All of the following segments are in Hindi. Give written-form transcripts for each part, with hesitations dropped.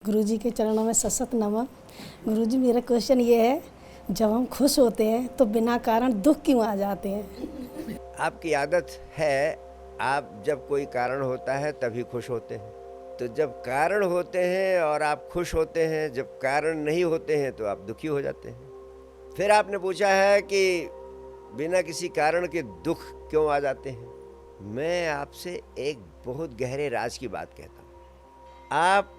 गुरुजी के चरणों में सशत नमन। गुरुजी, मेरा क्वेश्चन ये है, जब हम खुश होते हैं तो बिना कारण दुख क्यों आ जाते हैं? आपकी आदत है, आप जब कोई कारण होता है तभी खुश होते हैं। तो जब कारण होते हैं और आप खुश होते हैं, जब कारण नहीं होते हैं तो आप दुखी हो जाते हैं। फिर आपने पूछा है कि बिना किसी कारण के दुख क्यों आ जाते हैं। मैं आपसे एक बहुत गहरे राज की बात कहता हूँ। आप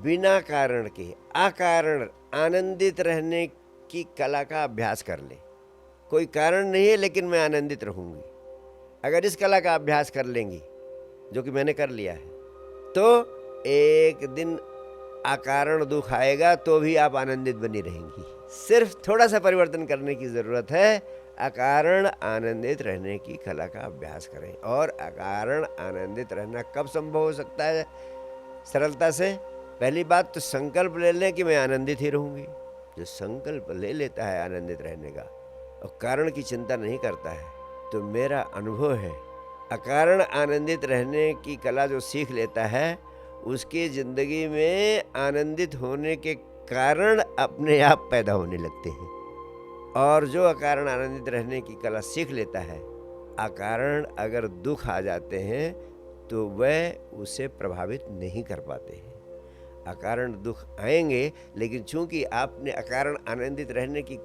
बिना कारण के अकारण आनंदित रहने की कला का अभ्यास कर लें। कोई कारण नहीं है लेकिन मैं आनंदित रहूंगी। अगर इस कला का अभ्यास कर लेंगी, जो कि मैंने कर लिया है, तो एक दिन अकारण दुख आएगा तो भी आप आनंदित बनी रहेंगी। सिर्फ थोड़ा सा परिवर्तन करने की ज़रूरत है। अकारण आनंदित रहने की कला का अभ्यास करें। और अकारण आनंदित रहना कब संभव हो सकता है? सरलता से। पहली बात तो संकल्प ले लें कि मैं आनंदित ही रहूंगी। जो संकल्प ले लेता है आनंदित रहने का और कारण की चिंता नहीं करता है, तो मेरा अनुभव है अकारण आनंदित रहने की कला जो सीख लेता है, उसकी ज़िंदगी में आनंदित होने के कारण अपने आप पैदा होने लगते हैं। और जो अकारण आनंदित रहने की कला सीख लेता है, अकारण अगर दुख आ जाते हैं तो वह उसे प्रभावित नहीं कर पाते हैं। अकारण दुख आएंगे, लेकिन चूंकि आपने अकारण आनंदित रहने की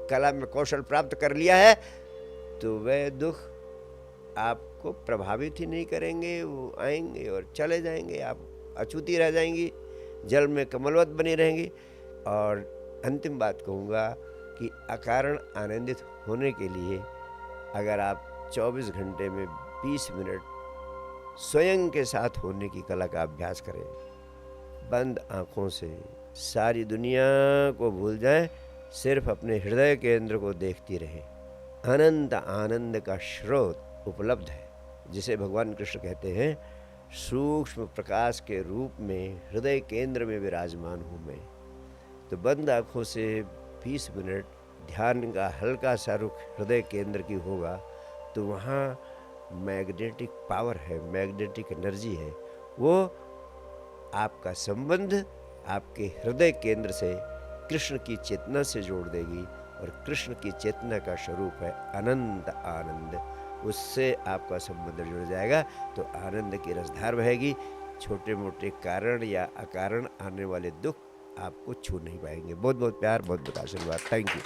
कला में कौशल प्राप्त कर लिया है, तो वह दुख आपको प्रभावित ही नहीं करेंगे। वो आएंगे और चले जाएंगे, आप अछूती रह जाएंगी, जल में कमलवत बनी रहेंगी। और अंतिम बात कहूँगा कि अकारण आनंदित होने के लिए अगर आप 24 घंटे में 20 मिनट स्वयं के साथ होने की कला का अभ्यास करें, बंद आँखों से सारी दुनिया को भूल जाएं, सिर्फ अपने हृदय केंद्र को देखती रहें। अनंत आनंद का स्रोत उपलब्ध है, जिसे भगवान कृष्ण कहते हैं, सूक्ष्म प्रकाश के रूप में हृदय केंद्र में विराजमान हूँ मैं। तो बंद आँखों से 20 मिनट ध्यान का हल्का सा रुख हृदय केंद्र की होगा, तो वहाँ मैग्नेटिक पावर है, मैग्नेटिक एनर्जी है। वो आपका संबंध आपके हृदय केंद्र से कृष्ण की चेतना से जोड़ देगी। और कृष्ण की चेतना का स्वरूप है अनंत आनंद। उससे आपका संबंध जुड़ जाएगा तो आनंद की रसधार बहेगी। छोटे मोटे कारण या अकारण आने वाले दुख आपको छू नहीं पाएंगे। बहुत बहुत प्यार, बहुत बहुत आशीर्वाद। Thank you.